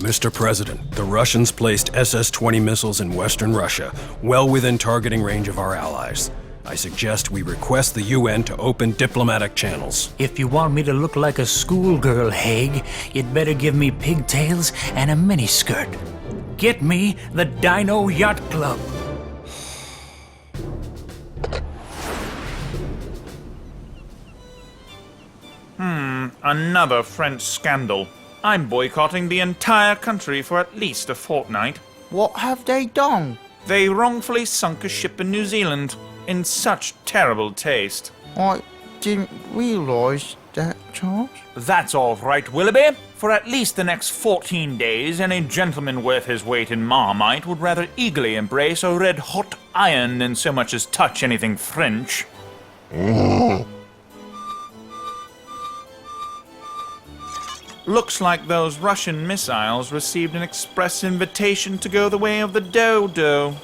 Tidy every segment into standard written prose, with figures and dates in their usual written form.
Mr. President, the Russians placed SS-20 missiles in western Russia, well within targeting range of our allies. I suggest we request the UN to open diplomatic channels. If you want me to look like a schoolgirl, Haig, you'd better give me pigtails and a miniskirt. Get me the DINO Yacht Club. Another French scandal. I'm boycotting the entire country for at least a fortnight. What have they done? They wrongfully sunk a ship in New Zealand in such terrible taste. I didn't realise that, Charles. That's all right, Willoughby. For at least the next 14 days, any gentleman worth his weight in Marmite would rather eagerly embrace a red-hot iron than so much as touch anything French. Looks like those Russian missiles received an express invitation to go the way of the dodo.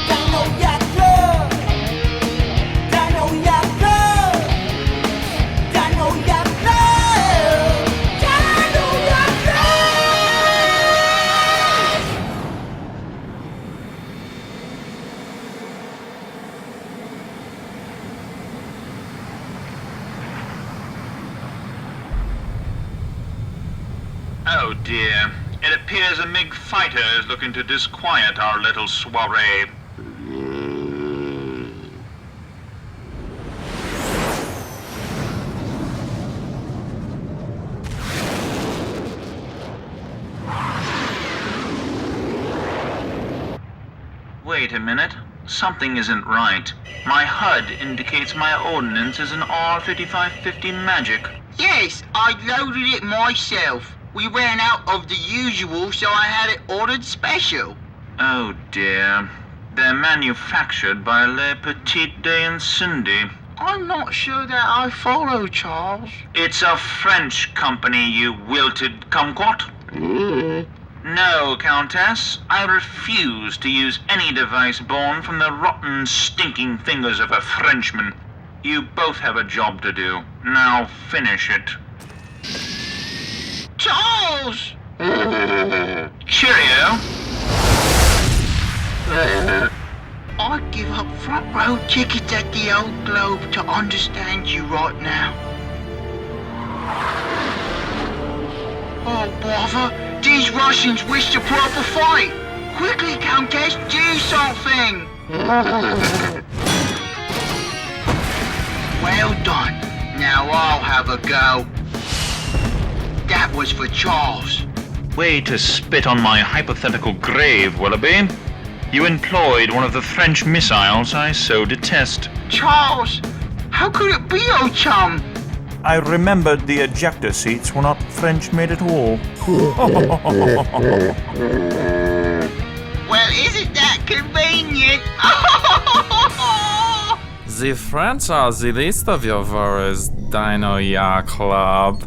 Dino Yacht Club! Dino Yacht Club! Dino Yacht Club! Dino Yacht Club! Oh dear. It appears a MiG fighter is looking to disquiet our little soiree. Wait a minute. Something isn't right. My HUD indicates my ordnance is an R-5550 Magic. Yes, I loaded it myself. We ran out of the usual, so I had it ordered special. Oh dear. They're manufactured by Le Petit Day and Cindy. I'm not sure that I follow, Charles. It's a French company, you wilted kumquat. No, Countess. I refuse to use any device born from the rotten, stinking fingers of a Frenchman. You both have a job to do. Now finish it. Charles! Cheerio. I'd give up front row tickets at the old Globe to understand you right now. Oh, bother! These Russians wish to put up a fight! Quickly, Countess, do something! Well done. Now I'll have a go. That was for Charles. Way to spit on my hypothetical grave, Willoughby. You employed one of the French missiles I so detest. Charles! How could it be, old chum? I remembered the ejector seats were not French-made at all. Well, isn't that convenient? The French are the least of your worries, Dino Yacht Club.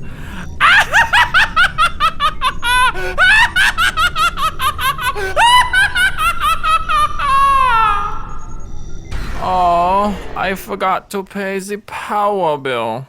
Oh, I forgot to pay the power bill.